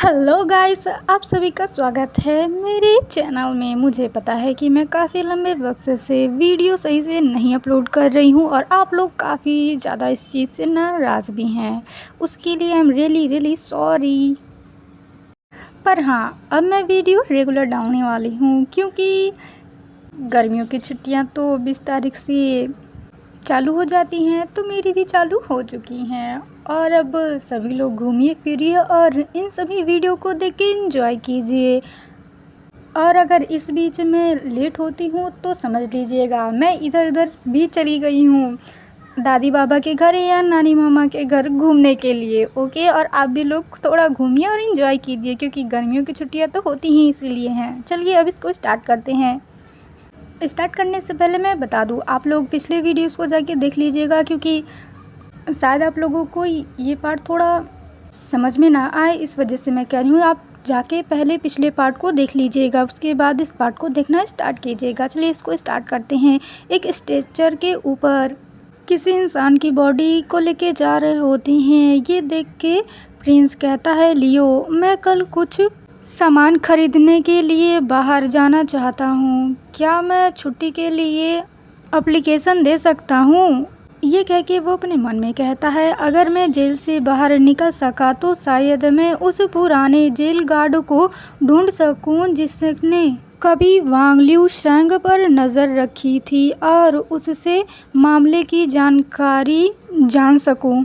Hello guys, आप सभी का स्वागत है मेरे चैनल में। मुझे पता है कि मैं काफ़ी लंबे वक्त से वीडियो सही से नहीं अपलोड कर रही हूं और आप लोग काफ़ी ज़्यादा इस चीज़ से नाराज़ भी हैं। उसके लिए आई एम रियली सॉरी। पर हाँ, अब मैं वीडियो रेगुलर डालने वाली हूं क्योंकि गर्मियों की छुट्टियां तो 20 तारीख से चालू हो जाती हैं, तो मेरी भी चालू हो चुकी हैं। और अब सभी लोग घूमिए फिरिए और इन सभी वीडियो को देख के एंजॉय कीजिए। और अगर इस बीच में लेट होती हूँ तो समझ लीजिएगा मैं इधर उधर भी चली गई हूँ, दादी बाबा के घर या नानी मामा के घर घूमने के लिए। ओके, और आप भी लोग थोड़ा घूमिए और इन्जॉय कीजिए क्योंकि गर्मियों की छुट्टियाँ तो होती ही इसीलिए हैं। चलिए अब इसको स्टार्ट करते हैं। स्टार्ट करने से पहले मैं बता दूं, आप लोग पिछले वीडियोस को जाके देख लीजिएगा क्योंकि शायद आप लोगों को ये पार्ट थोड़ा समझ में ना आए, इस वजह से मैं कह रही हूँ आप जाके पहले पिछले पार्ट को देख लीजिएगा, उसके बाद इस पार्ट को देखना स्टार्ट कीजिएगा। चलिए इसको स्टार्ट करते हैं। एक स्ट्रेचर के ऊपर किसी इंसान की बॉडी को लेके जा रहे होते हैं। ये देख के प्रिंस कहता है, लियो मैं कल कुछ सामान खरीदने के लिए बाहर जाना चाहता हूँ, क्या मैं छुट्टी के लिए एप्लीकेशन दे सकता हूँ? ये कह के वो अपने मन में कहता है, अगर मैं जेल से बाहर निकल सका तो शायद मैं उस पुराने जेल गार्ड को ढूंढ सकूं जिसने कभी वांग लियू शेंग पर नज़र रखी थी और उससे मामले की जानकारी जान सकूं।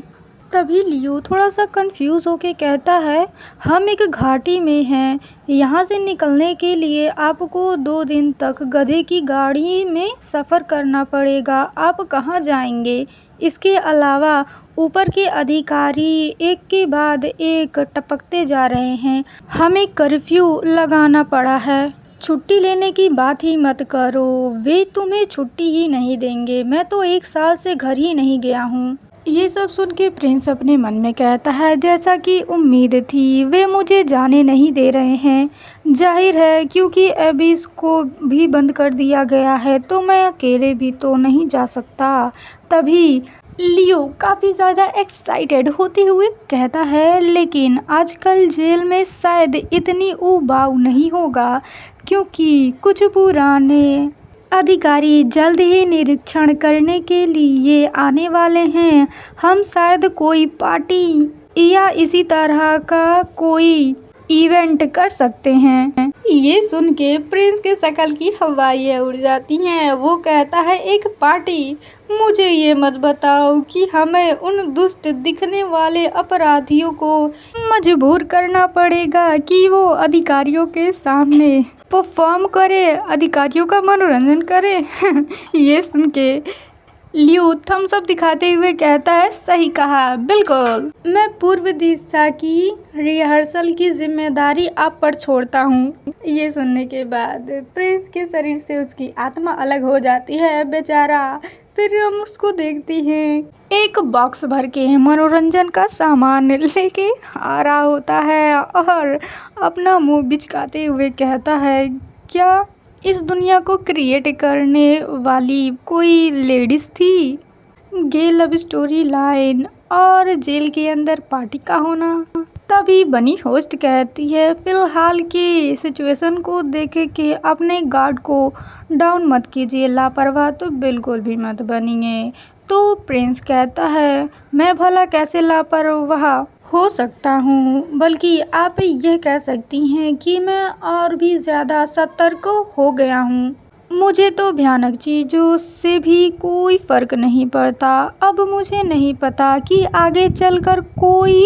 तभी लियो थोड़ा सा कंफ्यूज होके कहता है, हम एक घाटी में हैं, यहाँ से निकलने के लिए आपको 2 दिन तक गधे की गाड़ी में सफ़र करना पड़ेगा, आप कहाँ जाएंगे? इसके अलावा ऊपर के अधिकारी एक के बाद एक टपकते जा रहे हैं, हमें कर्फ्यू लगाना पड़ा है। छुट्टी लेने की बात ही मत करो, वे तुम्हें छुट्टी ही नहीं देंगे, मैं तो 1 साल से घर ही नहीं गया हूँ। ये सब सुन के प्रिंस अपने मन में कहता है, जैसा कि उम्मीद थी वे मुझे जाने नहीं दे रहे हैं। जाहिर है क्योंकि एबिस को भी बंद कर दिया गया है तो मैं अकेले भी तो नहीं जा सकता। तभी लियो काफ़ी ज़्यादा एक्साइटेड होते हुए कहता है, लेकिन आजकल जेल में शायद इतनी उबाऊ नहीं होगा क्योंकि कुछ पुराने अधिकारी जल्द ही निरीक्षण करने के लिए आने वाले हैं। हम शायद कोई पार्टी या इसी तरह का कोई इवेंट कर सकते हैं। ये सुन के प्रिंस के शक्ल की हवाइयाँ उड़ जाती हैं। वो कहता है, एक पार्टी? मुझे ये मत बताओ कि हमें उन दुष्ट दिखने वाले अपराधियों को मजबूर करना पड़ेगा कि वो अधिकारियों के सामने परफॉर्म करे, अधिकारियों का मनोरंजन करे। ये सुन के लियो थम्स अप दिखाते हुए कहता है, सही कहा, बिल्कुल। मैं पूर्व दिशा की रिहर्सल की जिम्मेदारी आप पर छोड़ता हूँ। ये सुनने के बाद प्रिंस के शरीर से उसकी आत्मा अलग हो जाती है, बेचारा। फिर हम उसको देखती हैं, एक बॉक्स भर के मनोरंजन का सामान लेके आ रहा होता है और अपना मुंह बिचकाते हुए कहता है, क्या इस दुनिया को क्रिएट करने वाली कोई लेडीज थी? गे लव स्टोरी लाइन और जेल के अंदर पार्टी का होना। तभी बनी होस्ट कहती है, फिलहाल की सिचुएशन को देख के अपने गार्ड को डाउन मत कीजिए, लापरवाह तो बिल्कुल भी मत बनिए। तो प्रिंस कहता है, मैं भला कैसे लापरवाह हो सकता हूँ, बल्कि आप यह कह सकती हैं कि मैं और भी ज़्यादा सतर्क हो गया हूँ। मुझे तो भयानक चीज़ों से भी कोई फ़र्क नहीं पड़ता। अब मुझे नहीं पता कि आगे चलकर कोई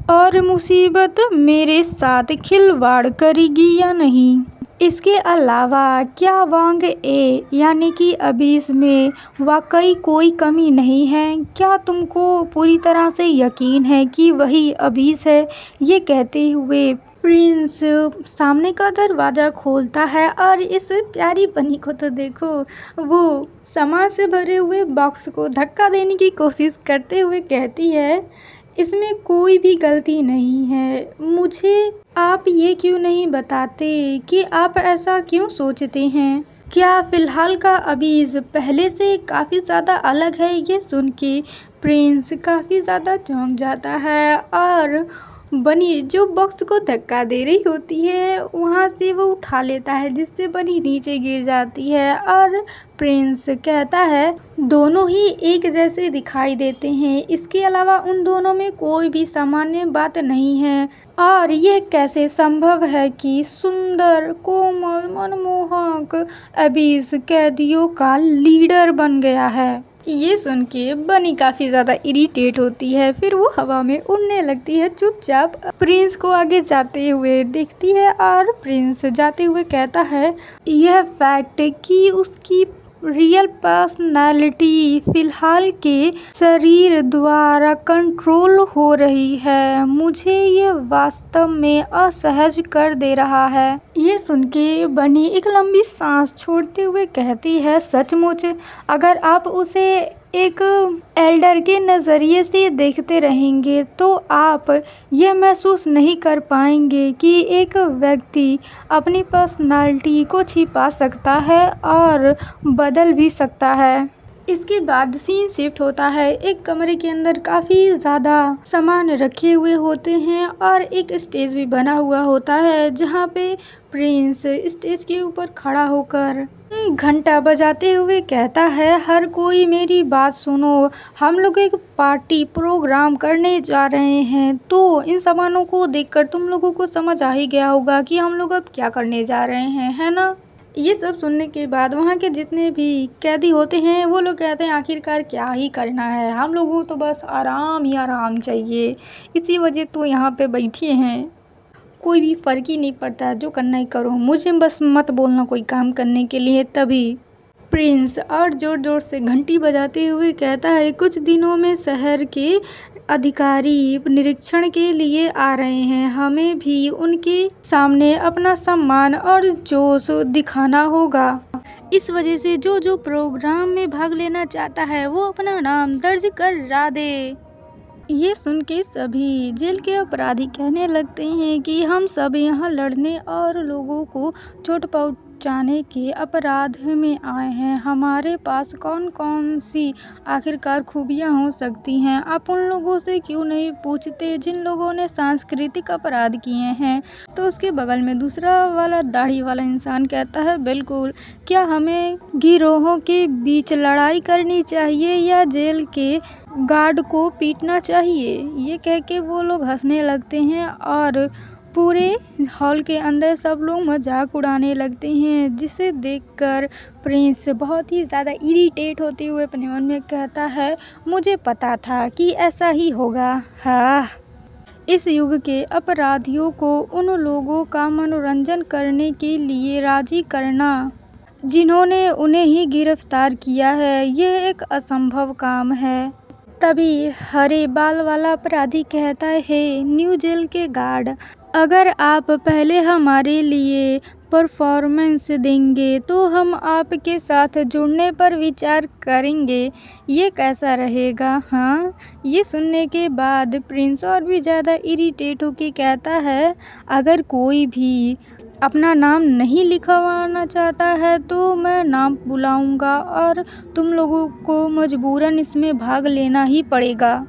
और मुसीबत मेरे साथ खिलवाड़ करेगी या नहीं। इसके अलावा क्या वांग ए यानी कि अबीस में वाकई कोई कमी नहीं है? क्या तुमको पूरी तरह से यकीन है कि वही अबीस है? ये कहते हुए प्रिंस सामने का दरवाज़ा खोलता है और इस प्यारी बनी को तो देखो, वो सामान से भरे हुए बॉक्स को धक्का देने की कोशिश करते हुए कहती है, इसमें कोई भी गलती नहीं है। मुझे आप ये क्यों नहीं बताते कि आप ऐसा क्यों सोचते हैं? क्या फ़िलहाल का अबीज़ पहले से काफ़ी ज़्यादा अलग है? ये सुन के प्रिंस काफ़ी ज़्यादा चौंक जाता है और बनी जो बॉक्स को धक्का दे रही होती है वहाँ से वो उठा लेता है, जिससे बनी नीचे गिर जाती है। और प्रिंस कहता है दोनों ही एक जैसे दिखाई देते हैं, इसके अलावा उन दोनों में कोई भी सामान्य बात नहीं है। और यह कैसे संभव है कि सुंदर, कोमल, मनमोहक अबीस कैदियों का लीडर बन गया है। ये सुन के बनी काफ़ी ज़्यादा इरिटेट होती है, फिर वो हवा में उड़ने लगती है। चुपचाप प्रिंस को आगे जाते हुए देखती है और प्रिंस जाते हुए कहता है यह फैक्ट कि उसकी रियल पर्सनालिटी फिलहाल के शरीर द्वारा कंट्रोल हो रही है, मुझे ये वास्तव में असहज कर दे रहा है। ये सुन के बनी एक लंबी सांस छोड़ते हुए कहती है सचमुच अगर आप उसे एक एल्डर के नज़रिए से देखते रहेंगे तो आप यह महसूस नहीं कर पाएंगे कि एक व्यक्ति अपनी पर्सनालिटी को छिपा सकता है और बदल भी सकता है। इसके बाद सीन शिफ्ट होता है। एक कमरे के अंदर काफ़ी ज़्यादा सामान रखे हुए होते हैं और एक स्टेज भी बना हुआ होता है, जहाँ पे प्रिंस स्टेज के ऊपर खड़ा होकर घंटा बजाते हुए कहता है हर कोई मेरी बात सुनो, हम लोग एक पार्टी प्रोग्राम करने जा रहे हैं। तो इन सामानों को देखकर तुम लोगों को समझ आ ही गया होगा कि हम लोग अब क्या करने जा रहे हैं, है ना। ये सब सुनने के बाद वहाँ के जितने भी कैदी होते हैं वो लोग कहते हैं आखिरकार क्या ही करना है, हम लोगों को तो बस आराम ही आराम चाहिए, इसी वजह तो यहाँ पे बैठे हैं, कोई भी फ़र्क ही नहीं पड़ता, जो करना ही करो, मुझे बस मत बोलना कोई काम करने के लिए। तभी प्रिंस और ज़ोर ज़ोर से घंटी बजाते हुए कहता है कुछ दिनों में शहर के अधिकारी निरीक्षण के लिए आ रहे हैं, हमें भी उनके सामने अपना सम्मान और जोश दिखाना होगा। इस वजह से जो जो प्रोग्राम में भाग लेना चाहता है वो अपना नाम दर्ज करा दे। ये सुन के सभी जेल के अपराधी कहने लगते हैं कि हम सब यहाँ लड़ने और लोगों को चोट पहुँचाने के अपराध में आए हैं, हमारे पास कौन कौन सी आखिरकार खूबियाँ हो सकती हैं, आप उन लोगों से क्यों नहीं पूछते जिन लोगों ने सांस्कृतिक अपराध किए हैं। तो उसके बगल में दूसरा वाला दाढ़ी वाला इंसान कहता है बिल्कुल, क्या हमें गिरोहों के बीच लड़ाई करनी चाहिए या जेल के गार्ड को पीटना चाहिए। ये कह के वो लोग हंसने लगते हैं और पूरे हॉल के अंदर सब लोग मजाक उड़ाने लगते हैं, जिसे देखकर प्रिंस बहुत ही ज़्यादा इरिटेट होते हुए अपने मन में कहता है मुझे पता था कि ऐसा ही होगा। हाँ, इस युग के अपराधियों को उन लोगों का मनोरंजन करने के लिए राजी करना जिन्होंने उन्हें ही गिरफ्तार किया है, यह एक असंभव काम है। तभी हरे बाल वाला अपराधी कहता है न्यू जेल के गार्ड, अगर आप पहले हमारे लिए परफॉर्मेंस देंगे तो हम आपके साथ जुड़ने पर विचार करेंगे, ये कैसा रहेगा। हाँ, ये सुनने के बाद प्रिंस और भी ज़्यादा इरिटेट होकर कहता है अगर कोई भी अपना नाम नहीं लिखवाना चाहता है तो मैं नाम बुलाऊंगा और तुम लोगों को मजबूरन इसमें भाग लेना ही पड़ेगा।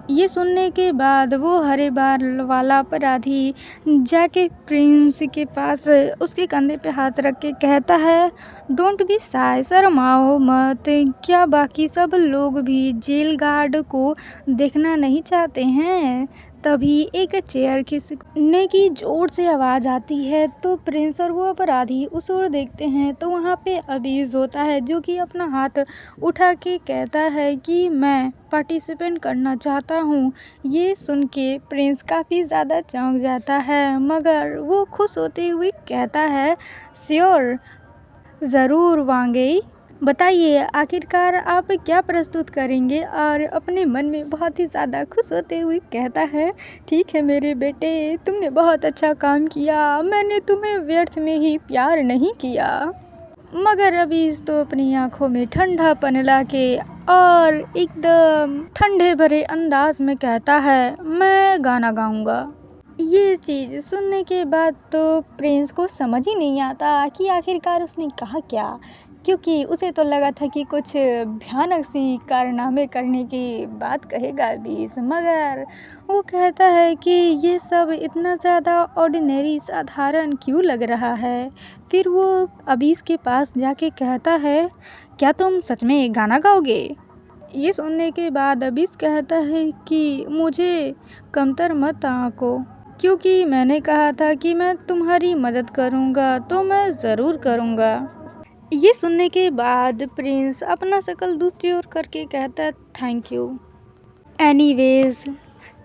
ये सुनने के बाद वो हरे बाल वाला अपराधी जाके प्रिंस के पास उसके कंधे पे हाथ रख के कहता है डोंट बी शाय, शर्माओ मत, क्या बाकी सब लोग भी जेल गार्ड को देखना नहीं चाहते हैं। तभी एक चेयर खिसकने की जोर से आवाज़ आती है, तो प्रिंस और वो अपराधी उस ओर देखते हैं तो वहाँ पे अबीज़ होता है, जो कि अपना हाथ उठा के कहता है कि मैं पार्टिसिपेट करना चाहता हूँ। ये सुन के प्रिंस काफ़ी ज़्यादा चौंक जाता है, मगर वो खुश होते हुए कहता है श्योर, ज़रूर वांगई, बताइए आखिरकार आप क्या प्रस्तुत करेंगे। और अपने मन में बहुत ही ज़्यादा खुश होते हुए कहता है ठीक है मेरे बेटे, तुमने बहुत अच्छा काम किया, मैंने तुम्हें व्यर्थ में ही प्यार नहीं किया। मगर अबीज़ तो अपनी आंखों में ठंडापन लाके और एकदम ठंडे भरे अंदाज में कहता है मैं गाना गाऊंगा। ये चीज़ सुनने के बाद तो प्रिंस को समझ ही नहीं आता कि आखिरकार उसने कहा क्या। क्योंकि उसे तो लगा था कि कुछ भयानक सी कारनामे करने की बात कहेगा अबीस, मगर वो कहता है कि ये सब इतना ज़्यादा ऑर्डिनरी साधारण क्यों लग रहा है। फिर वो अबीस के पास जाके कहता है, क्या तुम सच में गाना गाओगे? ये सुनने के बाद अबीस कहता है कि मुझे कमतर मत आंको, क्योंकि मैंने कहा था कि मैं तुम्हारी मदद करूँगा तो मैं ज़रूर करूँगा। ये सुनने के बाद प्रिंस अपना शक्ल दूसरी ओर करके कहता है, थैंक यू। एनीवेज,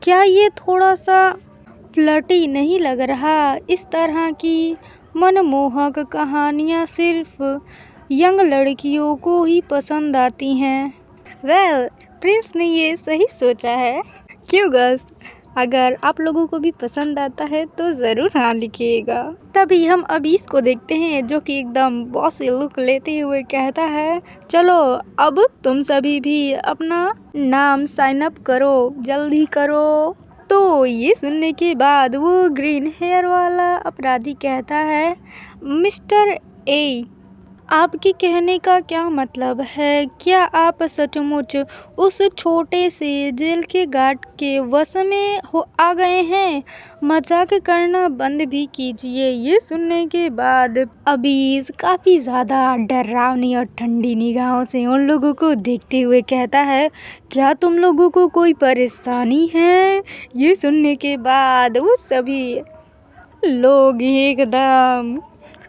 क्या ये थोड़ा सा फ्लर्टी नहीं लग रहा? इस तरह की मनमोहक कहानियाँ सिर्फ यंग लड़कियों को ही पसंद आती हैं। वेल, प्रिंस ने ये सही सोचा है। क्यों गर्ल्स, अगर आप लोगों को भी पसंद आता है तो ज़रूर हाँ लिखिएगा। तभी हम अबीस को देखते हैं जो कि एकदम बॉसी लुक लेते हुए कहता है, चलो अब तुम सभी भी अपना नाम साइन अप करो, जल्दी करो। तो ये सुनने के बाद वो ग्रीन हेयर वाला अपराधी कहता है, मिस्टर ए, आपके कहने का क्या मतलब है? क्या आप सचमुच उस छोटे से जेल के गार्ड के वश में आ गए हैं? मजाक करना बंद भी कीजिए। ये सुनने के बाद अबीस काफ़ी ज़्यादा डरावनी और ठंडी निगाहों से उन लोगों को देखते हुए कहता है, क्या तुम लोगों को कोई परेशानी है? ये सुनने के बाद वो सभी लोग एकदम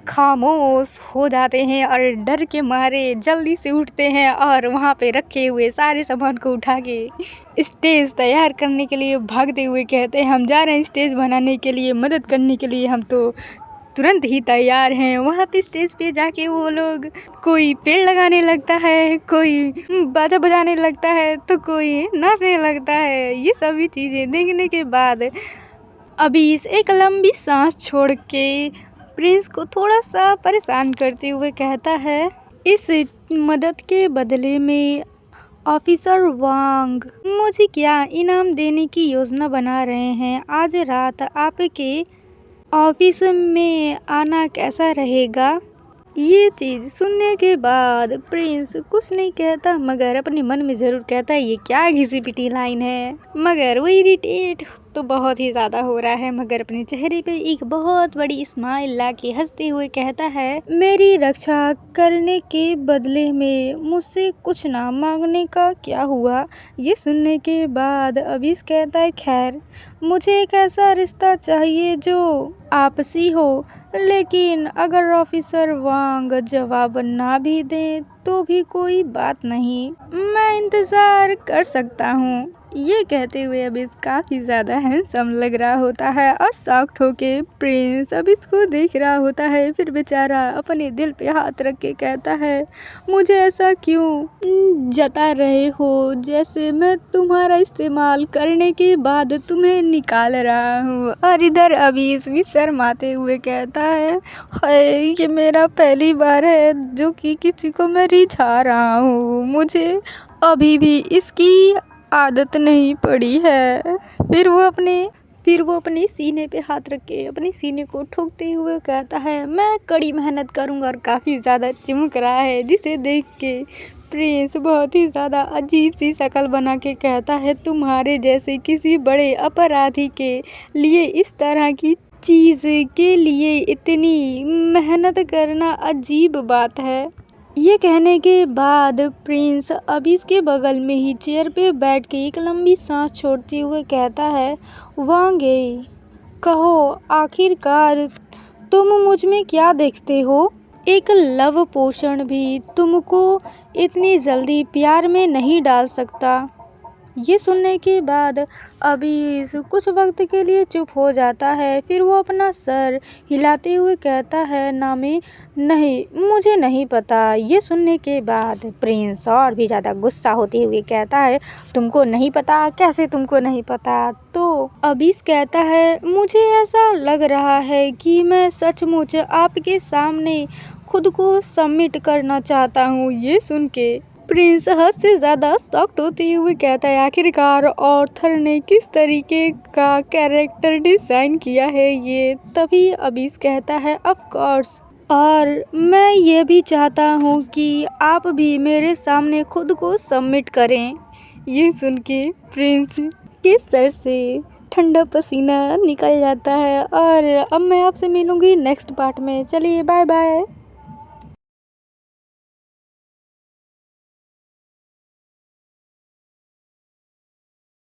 खामोश हो जाते हैं और डर के मारे जल्दी से उठते हैं और वहाँ पे रखे हुए सारे सामान को उठा के स्टेज तैयार करने के लिए भागते हुए कहते हैं, हम जा रहे हैं स्टेज बनाने के लिए, मदद करने के लिए हम तो तुरंत ही तैयार हैं। वहाँ पे स्टेज पे जाके वो लोग कोई पेड़ लगाने लगता है, कोई बाजा बजाने लगता है, तो कोई नाचने लगता है। ये सभी चीज़ें देखने के बाद अबीस एक लंबी सांस छोड़ के प्रिंस को थोड़ा सा परेशान करते हुए कहता है, इस मदद के बदले में ऑफिसर वांग मुझे क्या इनाम देने की योजना बना रहे हैं? आज रात आपके ऑफिस में आना कैसा रहेगा? ये चीज़ सुनने के बाद प्रिंस कुछ नहीं कहता, मगर अपने मन में ज़रूर कहता है, ये क्या घिसी पिटी लाइन है। मगर वो इरिटेट तो बहुत ही ज़्यादा हो रहा है, मगर अपने चेहरे पे एक बहुत बड़ी स्माइल लाके हंसते हुए कहता है, मेरी रक्षा करने के बदले में मुझसे कुछ ना मांगने का क्या हुआ? ये सुनने के बाद अबीस कहता है, खैर मुझे एक ऐसा रिश्ता चाहिए जो आपसी हो, लेकिन अगर ऑफिसर वांग जवाब ना भी दें तो भी कोई बात नहीं, मैं इंतज़ार कर सकता हूँ। ये कहते हुए अबीस काफ़ी ज़्यादा हैंडसम लग रहा होता है और शॉक्ड होके प्रिंस अबीस को देख रहा होता है। फिर बेचारा अपने दिल पे हाथ रख के कहता है, मुझे ऐसा क्यों जता रहे हो जैसे मैं तुम्हारा इस्तेमाल करने के बाद तुम्हें निकाल रहा हूँ? और इधर अबीस भी शर्माते हुए कहता है, हाय ये मेरा पहली बार है जो कि किसी को मैं रिझा रहा हूँ, मुझे अभी भी इसकी आदत नहीं पड़ी है। फिर वो अपने सीने पे हाथ रख के अपने सीने को ठोकते हुए कहता है, मैं कड़ी मेहनत करूँगा। और काफ़ी ज़्यादा चिमक रहा है, जिसे देख के प्रिंस बहुत ही ज़्यादा अजीब सी शक्ल बना के कहता है, तुम्हारे जैसे किसी बड़े अपराधी के लिए इस तरह की चीज़ के लिए इतनी मेहनत करना अजीब बात है। ये कहने के बाद प्रिंस अबीस के बगल में ही चेयर पे बैठ के एक लंबी सांस छोड़ते हुए कहता है, वांगे कहो आखिरकार तुम मुझ में क्या देखते हो? एक लव पोषण भी तुमको इतनी जल्दी प्यार में नहीं डाल सकता। ये सुनने के बाद अबीस कुछ वक्त के लिए चुप हो जाता है। फिर वो अपना सर हिलाते हुए कहता है, नामे नहीं, मुझे नहीं पता। ये सुनने के बाद प्रिंस और भी ज़्यादा गुस्सा होते हुए कहता है, तुमको नहीं पता? कैसे तुमको नहीं पता? तो अबीस कहता है, मुझे ऐसा लग रहा है कि मैं सचमुच आपके सामने खुद को सबमिट करना चाहता हूँ। ये सुन के प्रिंस हद से ज़्यादा शॉक्ड होते हुए कहता है, आखिरकार ऑथर ने किस तरीके का कैरेक्टर डिज़ाइन किया है ये? तभी अबीस कहता है, ऑफ कोर्स और मैं ये भी चाहता हूँ कि आप भी मेरे सामने खुद को सबमिट करें। ये सुन के प्रिंस के सर से ठंडा पसीना निकल जाता है। और अब मैं आपसे मिलूँगी नेक्स्ट पार्ट में। चलिए बाय बाय।